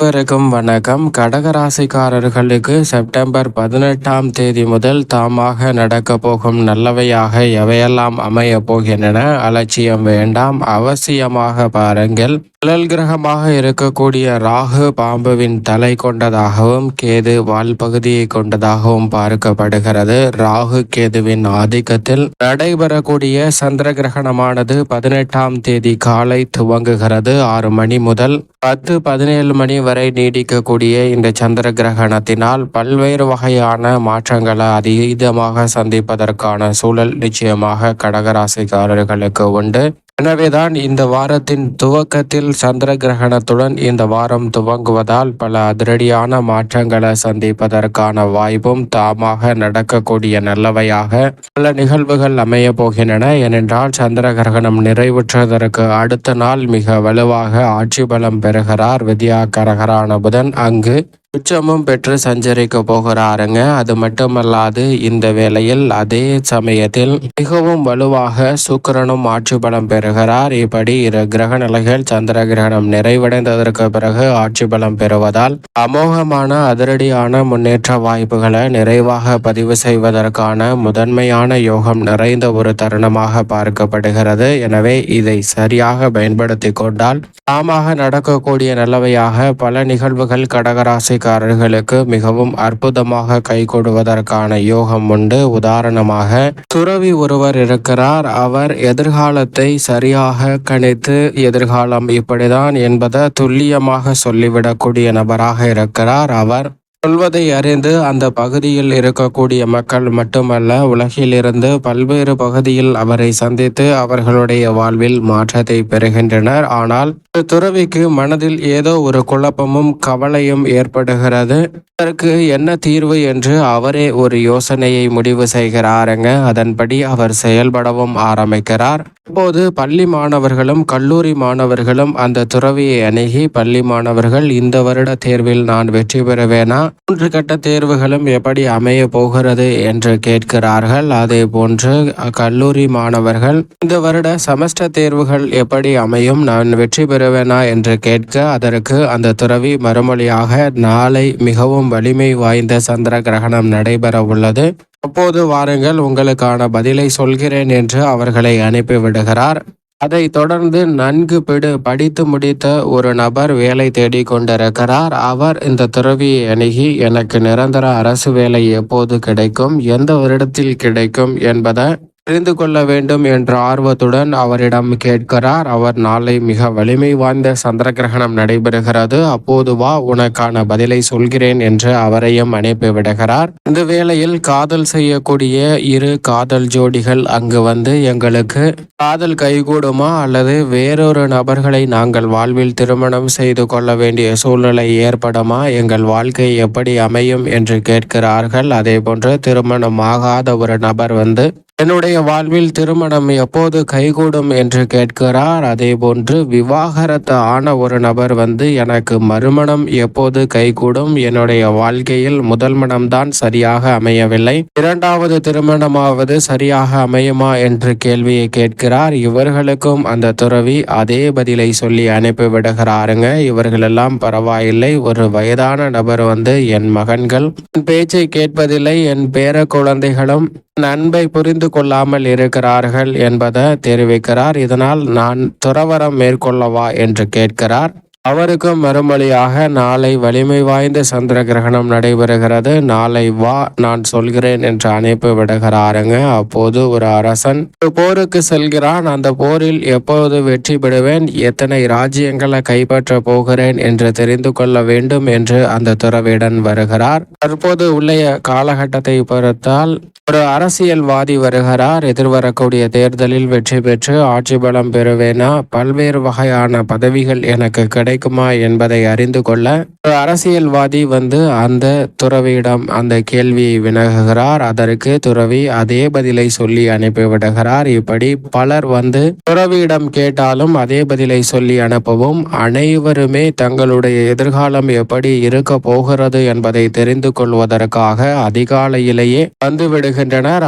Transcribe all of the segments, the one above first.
அனைவருக்கும் வணக்கம். கடகராசிக்காரர்களுக்கு செப்டம்பர் 18ஆம் தேதி முதல் தாமாக நடக்கப் போகும் நல்லவையாக எவையெல்லாம் அமையப் போகின்றன? அலட்சியம் வேண்டாம், அவசியமாக பாருங்கள். நிழல் கிரகமாக இருக்கக்கூடிய ராகு பாம்புவின் தலை கொண்டதாகவும் கேது வால் பகுதியை கொண்டதாகவும் பார்க்கப்படுகிறது. ராகு கேதுவின் ஆதிக்கத்தில் நடைபெறக்கூடிய சந்திர கிரகணமானது 18ஆம் தேதி காலை துவங்குகிறது. 6 மணி முதல் 10-17 மணி வரை நீடிக்கக்கூடிய இந்த சந்திர கிரகணத்தினால் பல்வேறு வகையான மாற்றங்களை அதீதமாக சந்திப்பதற்கான சூழல் நிச்சயமாக கடகராசிக்காரர்களுக்கு உண்டு. எனவேதான் இந்த வாரத்தின் துவக்கத்தில் சந்திர கிரகணத்துடன் இந்த வாரம் துவங்குவதால் பல அதிரடியான மாற்றங்களை சந்திப்பதற்கான வாய்ப்பும் தாமாக நடக்கக்கூடிய நல்லவையாக பல நிகழ்வுகள் அமைய போகின்றன. ஏனென்றால் சந்திர கிரகணம் நிறைவுற்றதற்கு அடுத்த நாள் மிக வலுவாக ஆட்சி பலம் பெறுகிறார் வித்யா கரகரான புதன். அங்கு உச்சமும் பெற்று சஞ்சரிக்க போகிறாருங்க. அது மட்டுமல்லாது இந்த வேளையில் அதே சமயத்தில் மிகவும் வலுவாக சுக்கிரனும் ஆட்சி பலம் பெறுகிறார். இப்படி இரு கிரக நிலைகள் சந்திர கிரகணம் நிறைவடைந்ததற்கு பிறகு ஆட்சி பலம் பெறுவதால் அமோகமான அதிரடியான முன்னேற்ற வாய்ப்புகளை நிறைவாக பதிவு செய்வதற்கான முதன்மையான யோகம் நிறைந்த ஒரு தருணமாக பார்க்கப்படுகிறது. எனவே இதை சரியாக பயன்படுத்தி கொண்டால் தாமாக நடக்கக்கூடிய நல்லவையாக பல நிகழ்வுகள் கடகராசிக்காரர்களுக்கு மிகவும் அற்புதமாக கைகூடுவதற்கான யோகம் உண்டு. உதாரணமாக துறவி ஒருவர் இருக்கிறார். அவர் எதிர்காலத்தை சரியாக கணித்து எதிர்காலம் இப்படிதான் என்பதை துல்லியமாக சொல்லிவிடக்கூடிய நபராக இருக்கிறார். அவர் சொல்வதை அறிந்து அந்த பகுதியில் இருக்கக்கூடிய மக்கள் மட்டுமல்ல, உலகிலிருந்து பல்வேறு பகுதியில் அவரை சந்தித்து அவர்களுடைய வாழ்வில் மாற்றத்தை பெறுகின்றனர். ஆனால் துறவிக்கு மனதில் ஏதோ ஒரு குழப்பமும் கவலையும் ஏற்படுகிறது. அதற்கு என்ன தீர்வு என்று அவரே ஒரு யோசனையை முடிவு செய்கிறாருங்க. அதன்படி அவர் செயல்படவும் ஆரம்பிக்கிறார். இப்போது பள்ளி மாணவர்களும் கல்லூரி மாணவர்களும் அந்த துறவியை அணுகி, பள்ளி மாணவர்கள் இந்த வருட தேர்வில் நான் வெற்றி பெறுவேனா, 3 கட்ட தேர்வுகளும் எப்படி அமைய போகிறது என்று கேட்கிறார்கள். அதே போன்று கல்லூரி மாணவர்கள் இந்த வருட செமஸ்டர் தேர்வுகள் எப்படி அமையும், நான் வெற்றி பெறுவேனா என்று கேட்க, அதற்கு அந்த துறவி மறுமொழியாக நாளை மிகவும் வலிமை வாய்ந்த சந்திர கிரகணம் நடைபெற உள்ளது, அப்போது வாருங்கள் உங்களுக்கான பதிலை சொல்கிறேன் என்று அவர்களை அனுப்பிவிடுகிறார். அதை தொடர்ந்து நன்கு படித்து முடித்த ஒரு நபர் வேலை தேடி கொண்டிருக்கிறார். அவர் இந்த துறவியை அணுகி, எனக்கு நிரந்தர அரசு வேலை எப்போது கிடைக்கும், எந்த வருடத்தில் கிடைக்கும் என்பதை தெரிந்து கொள்ள வேண்டும் என்ற ஆர்வத்துடன் அவரிடம் கேட்கிறார். அவர் நாளை மிக வலிமை வாய்ந்த சந்திர கிரகணம் நடைபெறுகிறது, அப்போது வா உனக்கான பதிலை சொல்கிறேன் என்று அவரையும் அனுப்பிவிடுகிறார். இந்த வேளையில் காதல் செய்யக்கூடிய 2 காதல் ஜோடிகள் அங்கு வந்து, எங்களுக்கு காதல் கைகூடுமா அல்லது வேறொரு நபர்களை நாங்கள் வாழ்வில் திருமணம் செய்து கொள்ள வேண்டிய சூழ்நிலை ஏற்படுமா, எங்கள் வாழ்க்கை எப்படி அமையும் என்று கேட்கிறார்கள். அதே போன்று திருமணம் ஆகாத ஒரு நபர் வந்து, என்னுடைய வாழ்வில் திருமணம் எப்போது கைகூடும் என்று கேட்கிறார். அதே போன்று விவாகரத்து ஆன ஒரு நபர் வந்து, எனக்கு மறுமணம் எப்போது கைகூடும், என்னுடைய வாழ்க்கையில் முதல் மனம்தான் சரியாக அமையவில்லை, 2வது திருமணமாவது சரியாக அமையுமா என்று கேள்வியை கேட்கிறார். இவர்களுக்கும் அந்த துறவி அதே பதிலை சொல்லி அனுப்பிவிடுகிறாருங்க. இவர்களெல்லாம் பரவாயில்லை, ஒரு வயதான நபர் வந்து, என் மகன்கள் என் பேச்சை கேட்பதில்லை, என் பேர குழந்தைகளும் அன்பை புரிந்து கொள்ளாமல் இருக்கிறார்கள் என்பதை தெரிவிக்கிறார். இதனால் நான் துறவரம் மேற்கொள்ளவா என்று கேட்கிறார். அவருக்கும் மறுமொழியாக நாளை வலிமை வாய்ந்த சந்திர கிரகணம் நடைபெறுகிறது, நாளை வா நான் சொல்கிறேன் என்று அனுப்பி விடுகிறாருங்க. அப்போது ஒரு அரசன் ஒரு போருக்கு செல்கிறான். அந்த போரில் எப்போது வெற்றி பெறுவேன், எத்தனை ராஜ்யங்களை கைப்பற்ற போகிறேன் என்று தெரிந்து கொள்ள வேண்டும் என்று அந்த துறவியுடன் வருகிறார். தற்போது உள்ள காலகட்டத்தை பொறுத்தால் ஒரு அரசியல்வாதி வருகிறார். எதிர்வரக்கூடிய தேர்தலில் வெற்றி பெற்று ஆட்சி பலம் பெறுவேனா, பல்வேறு வகையான பதவிகள் எனக்கு கிடைக்குமா என்பதை அறிந்து கொள்ள ஒரு அரசியல்வாதி வந்து அந்த துறவியிடம் அந்த கேள்வியை வினகுகிறார். அதற்கு துறவி அதே பதிலை சொல்லி அனுப்பிவிடுகிறார். இப்படி பலர் வந்து துறவியிடம் கேட்டாலும் அதே பதிலை சொல்லி அனுப்பவும், அனைவருமே தங்களுடைய எதிர்காலம் எப்படி இருக்க போகிறது என்பதை தெரிந்து கொள்வதற்காக அதிகாலையிலேயே வந்துவிடுகிறார்.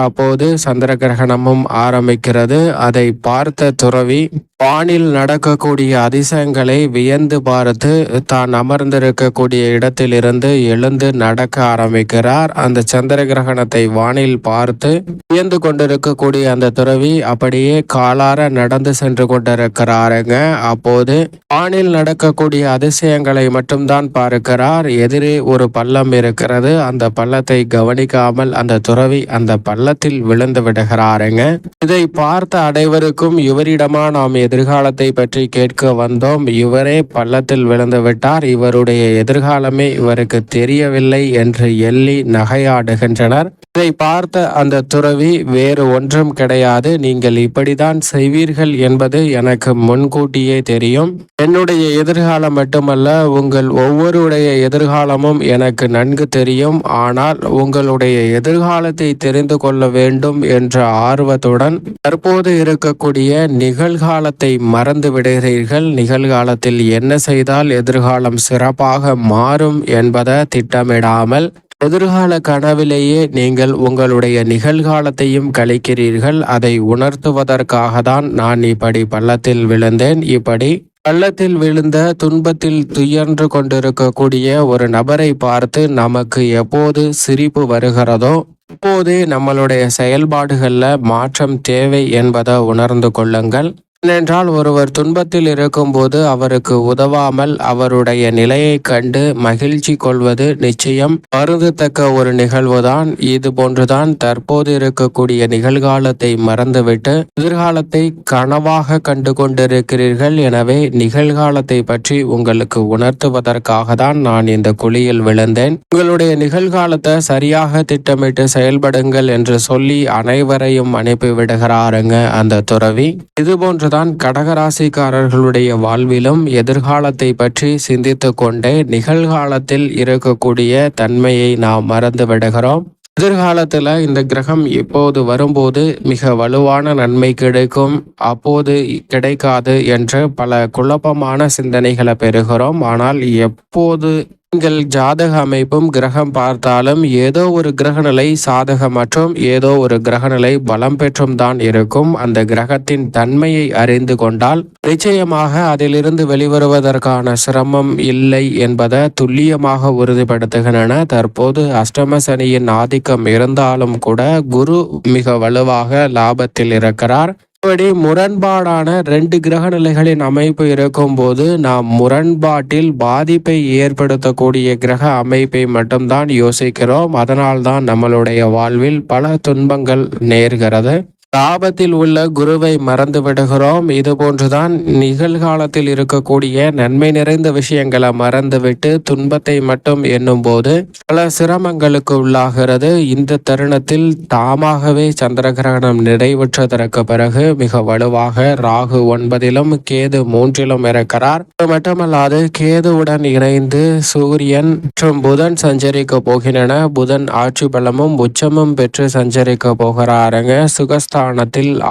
அப்போது சந்திர கிரகணமும் ஆரம்பிக்கிறது. அதை பார்த்த துறவி வானில் நடக்கக்கூடிய அதிசயங்களை வியந்து வியந்து பார்த்து தான் அமர்ந்திருக்கக்கூடிய இடத்திலிருந்து எழுந்து நடக்க ஆரம்பிக்கிறார். அந்த சந்திர கிரகணத்தை வானில் பார்த்து வியந்து கொண்டிருக்கக்கூடிய அந்த துறவி அப்படியே காலார நடந்து சென்று கொண்டிருக்கிறாருங்க. அப்போது வானில் நடக்கக்கூடிய அதிசயங்களை மட்டும்தான் பார்க்கிறார். எதிரே ஒரு பள்ளம் இருக்கிறது. அந்த பள்ளத்தை கவனிக்காமல் அந்த துறவி அந்த பள்ளத்தில் விழுந்து விடுகிறாருங்க. இதை பார்த்த அனைவருக்கும் இவரிடமா நாம் எதிர்காலத்தை பற்றி கேட்க வந்தோம், இவரே பள்ளத்தில் விழுந்து விட்டார், இவருடைய எதிர்காலமே இவருக்கு தெரியவில்லை என்று எள்ளி நகையாடுகின்றனர். இதை பார்த்த அந்த துறவி வேறு ஒன்றும் கிடையாது, நீங்கள் இப்படிதான் செய்வீர்கள் என்பது எனக்கு முன்கூட்டியே தெரியும். என்னுடைய எதிர்காலம் மட்டுமல்ல, உங்கள் ஒவ்வொருடைய எதிர்காலமும் எனக்கு நன்கு தெரியும். ஆனால் உங்களுடைய எதிர்காலத்தை தெரிந்து கொள்ள வேண்டும் என்ற ஆர்வத்துடன் தற்போது இருக்கக்கூடிய நிகழ்காலத்தை மறந்து விடுகிறீர்கள். நிகழ்காலத்தில் என்ன செய்தால் எதிர்காலம் சிறப்பாக மாறும் என்பதை திட்டமிடாமல் எதிர்கால கனவிலேயே நீங்கள் உங்களுடைய நிகழ்காலத்தையும் கழிக்கிறீர்கள். அதை உணர்த்துவதற்காக தான் நான் இப்படி பள்ளத்தில் விழுந்தேன். இப்படி பள்ளத்தில் விழுந்த துன்பத்தில் துயர்ந்து கொண்டிருக்கக்கூடிய ஒரு நபரை பார்த்து நமக்கு எப்போது சிரிப்பு வருகிறதோ அப்போதே நம்மளுடைய செயல்பாடுகளில் மாற்றம் தேவை என்பதை உணர்ந்து கொள்ளுங்கள். ஏனென்றால் ஒருவர் துன்பத்தில் இருக்கும்போது அவருக்கு உதவாமல் அவருடைய நிலையை கண்டு மகிழ்ச்சி கொள்வது நிச்சயம் வருந்தத்தக்க ஒரு நிகழ்வுதான். இது போன்றுதான் தற்போது இருக்கக்கூடிய நிகழ்காலத்தை மறந்துவிட்டு எதிர்காலத்தை கனவாக கண்டு கொண்டிருக்கிறீர்கள். எனவே நிகழ்காலத்தை பற்றி உங்களுக்கு உணர்த்துவதற்காக தான் நான் இந்த குழியில் விழுந்தேன். உங்களுடைய நிகழ்காலத்தை சரியாக திட்டமிட்டு செயல்படுங்கள் என்று சொல்லி அனைவரையும் அனுப்பிவிடுகிறாருங்க அந்த துறவி. இது போன்ற தான் கடகராசிக்காரர்களுடைய வாழ்விலும் எதிர்காலத்தை பற்றி சிந்தித்து கொண்டே நிகழ்காலத்தில் இருக்கக்கூடிய தன்மையை நாம் மறந்து விடுகிறோம். எதிர்காலத்தில் இந்த கிரகம் இப்போது வரும்போது மிக வலுவான நன்மை கிடைக்கும், அப்போது கிடைக்காது என்று பல குழப்பமான சிந்தனைகளை பெறுகிறோம். ஆனால் எப்போது நீங்கள் ஜாதக அமைப்பும் கிரகம் பார்த்தாலும் ஏதோ ஒரு கிரகநிலை சாதகம் மற்றும் ஏதோ ஒரு கிரகநிலை பலம் பெற்றும் தான் இருக்கும். அந்த கிரகத்தின் தன்மையை அறிந்து கொண்டால் நிச்சயமாக அதிலிருந்து வெளிவருவதற்கான சிரமம் இல்லை என்பதை துல்லியமாக உறுதிப்படுத்துகின்றன. தற்போது அஷ்டம சனியின் ஆதிக்கம் இருந்தாலும் கூட குரு மிக வலுவாக லாபத்தில் இருக்கிறார். இப்படி முரண்பாடான 2 கிரக நிலைகளின் அமைப்பு இருக்கும் போது நாம் முரண்பாட்டில் பாதிப்பை ஏற்படுத்தக்கூடிய கிரக அமைப்பை மட்டும்தான் யோசிக்கிறோம். அதனால்தான் நம்மளுடைய வாழ்வில் பல துன்பங்கள் நேர்கிறது. லாபத்தில் உள்ள குருவை மறந்து விடுகிறோம். இது போன்றுதான் நிகழ்காலத்தில் இருக்கக்கூடிய நன்மை நிறைந்த விஷயங்களை மறந்துவிட்டு துன்பத்தை மட்டும் எண்ணும் போது பல சிரமங்களுக்கு உள்ளாகிறது. இந்த தருணத்தில் தாமாகவே சந்திர கிரகணம் நிறைவுற்றதற்கு பிறகு மிக வலுவாக ராகு 9லும் கேது 3லும் இருக்கிறார். அது மட்டுமல்லாது கேதுவுடன் இணைந்து சூரியன் மற்றும் புதன் சஞ்சரிக்க போகின்றன. புதன் ஆட்சி பலமும் உச்சமும் பெற்று சஞ்சரிக்க போகிறாருங்க. சுகஸ்தானத்தில்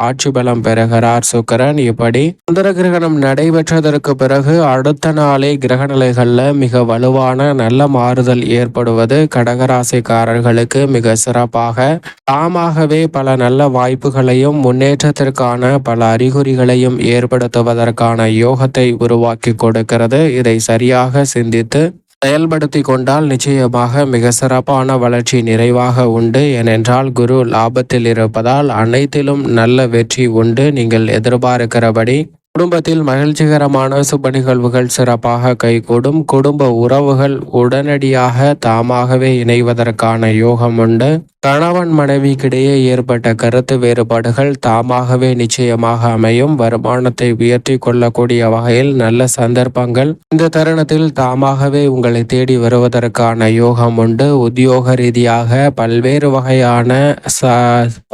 ஆட்சி பலம் பெறுகிறார் சுக்கிரன். இப்படி சந்திர கிரகணம் நடைபெற்றதற்கு பிறகு அடுத்த நாளே கிரகநிலைகள்ல மிக வலுவான நல்ல மாறுதல் ஏற்படுவது கடகராசிக்காரர்களுக்கு மிக சிறப்பாக தாமாகவே பல நல்ல வாய்ப்புகளையும் முன்னேற்றத்திற்கான பல அறிகுறிகளையும் ஏற்படுத்துவதற்கான யோகத்தை உருவாக்கி கொடுக்கிறது. இதை சரியாக சிந்தித்து செயல்படுத்தி கொண்டால் நிச்சயமாக மிக சிறப்பான வளர்ச்சி நிறைவாக உண்டு. ஏனென்றால் குரு லாபத்தில் இருப்பதால் அனைத்திலும் நல்ல வெற்றி உண்டு. நீங்கள் எதிர்பார்க்கிறபடி குடும்பத்தில் மகிழ்ச்சிகரமான சுப நிகழ்வுகள் சிறப்பாக கைகூடும். குடும்ப உறவுகள் உடனடியாக தாமாகவே இணைவதற்கான யோகம் உண்டு. கணவன் மனைவிக்கிடையே ஏற்பட்ட கருத்து வேறுபாடுகள் தாமாகவே நிச்சயமாக அமையும். வருமானத்தை உயர்த்தி கொள்ளக்கூடிய வகையில் நல்ல சந்தர்ப்பங்கள் இந்த தருணத்தில் தாமாகவே உங்களை தேடி வருவதற்கான யோகம் உண்டு. உத்தியோக ரீதியாக பல்வேறு வகையான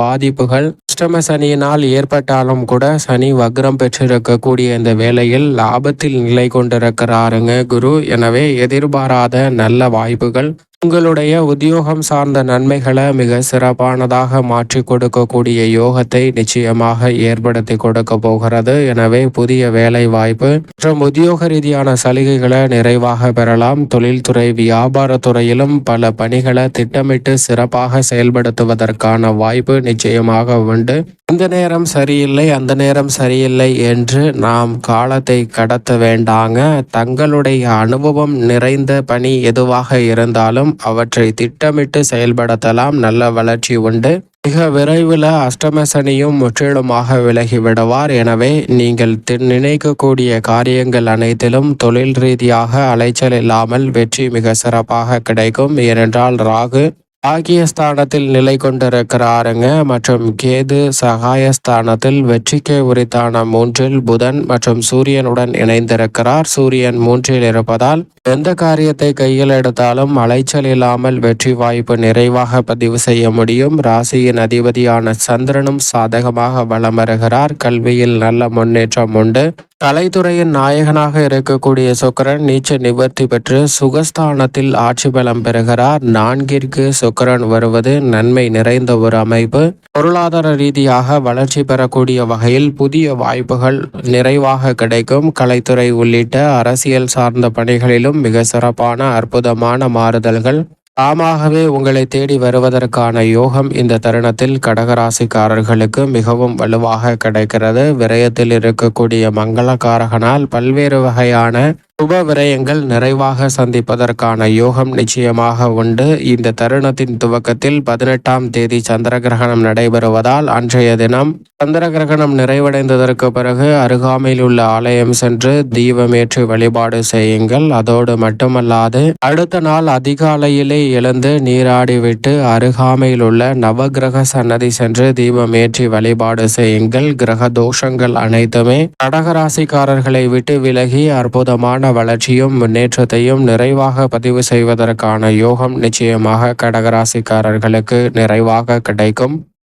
பாதிப்புகள் அஷ்டம சனியினால் ஏற்பட்டாலும் கூட சனி வக்ரம் பெற்றிருக்கக்கூடிய இந்த வேளையில் லாபத்தில் நிலை கொண்டிருக்கிறாருங்க குரு. எனவே எதிர்பாராத நல்ல வாய்ப்புகள் உங்களுடைய உத்தியோகம் சார்ந்த நன்மைகளை மிக சிறப்பானதாக மாற்றி கொடுக்கக்கூடிய யோகத்தை நிச்சயமாக ஏற்படுத்தி கொடுக்க போகிறது. எனவே புதிய வேலை வாய்ப்பு மற்றும் உத்தியோக ரீதியான சலுகைகளை நிறைவாக பெறலாம். தொழில்துறை வியாபாரத்துறையிலும் பல பணிகளை திட்டமிட்டு சிறப்பாக செயல்படுத்துவதற்கான வாய்ப்பு நிச்சயமாக உண்டு. இந்த நேரம் சரியில்லை அந்த நேரம் சரியில்லை என்று நாம் காலத்தை கடத்த வேண்டாங்க. தங்களுடைய அனுபவம் நிறைந்த பணி எதுவாக இருந்தாலும் அவற்றை திட்டமிட்டு செயல்படுத்தலாம். நல்ல வளர்ச்சி உண்டு. மிக விரைவில் அஷ்டம சனியும் முற்றிலுமாக விலகி விடுவார். எனவே நீங்கள் நினைக்கக்கூடிய காரியங்கள் அனைத்திலும் தொழில் ரீதியாக அலைச்சல் இல்லாமல் வெற்றி மிக சிறப்பாக கிடைக்கும். ஏனென்றால் ராகு பாக்கியஸ்தானத்தில் நிலை கொண்டிருக்கிறாருங்க மற்றும் கேது சகாயஸ்தானத்தில் வெற்றிக்கு உரித்தான 3 புதன் மற்றும் சூரியனுடன் இணைந்திருக்கிறார். சூரியன் 3 இருப்பதால் எந்த காரியத்தை கையில் எடுத்தாலும் அலைச்சல் இல்லாமல் வெற்றி வாய்ப்பு நிறைவாக பதிவு செய்ய முடியும். ராசியின் அதிபதியான சந்திரனும் சாதகமாக வலம் வருகிறார். கல்வியில் நல்ல முன்னேற்றம் உண்டு. கலைத்துறையின் நாயகனாக இருக்கக்கூடிய சுக்கிரன் நீச்ச நிவர்த்தி பெற்று சுகஸ்தானத்தில் ஆட்சி பலம் பெறுகிறார். 4ற்கு சுக்கிரன் வருவது நன்மை நிறைந்த ஒரு அமைப்பு. பொருளாதார ரீதியாக வளர்ச்சி பெறக்கூடிய வகையில் புதிய வாய்ப்புகள் நிறைவாக கிடைக்கும். கலைத்துறை உள்ளிட்ட அரசியல் சார்ந்த பணிகளிலும் மிக சிறப்பான அற்புதமான மாறுதல்கள் தாமாகவே உங்களை தேடி வருவதற்கான யோகம் இந்த தருணத்தில் கடகராசிக்காரர்களுக்கு மிகவும் வலுவாக கிடைக்கிறது. விரயத்தில் இருக்கக்கூடிய மங்களகாரகனால் பல்வேறு வகையான சுப விரயங்கள் நிறைவாக சந்திப்பதற்கான யோகம் நிச்சயமாக உண்டு. இந்த தருணத்தின் துவக்கத்தில் 18ஆம் தேதி சந்திர கிரகணம் நடைபெறுவதால் அன்றைய தினம் சந்திர கிரகணம் நிறைவடைந்ததற்கு பிறகு அருகாமையில் உள்ள ஆலயம் சென்று தீபமேற்றி வழிபாடு செய்யுங்கள். அதோடு மட்டுமல்லாது அடுத்த நாள் அதிகாலையிலே எழுந்து நீராடிவிட்டு அருகாமையில் உள்ள நவகிரக சன்னதி சென்று தீபமேற்றி வழிபாடு செய்யுங்கள். கிரக தோஷங்கள் அனைத்துமே கடகராசிக்காரர்களை விட்டு விலகி அற்புதமான வளர்ச்சியும் முன்னேற்றத்தையும் நிறைவாக பதிவு செய்வதற்கான யோகம் நிச்சயமாக கடகராசிக்காரர்களுக்கு நிறைவாக கிடைக்கும்.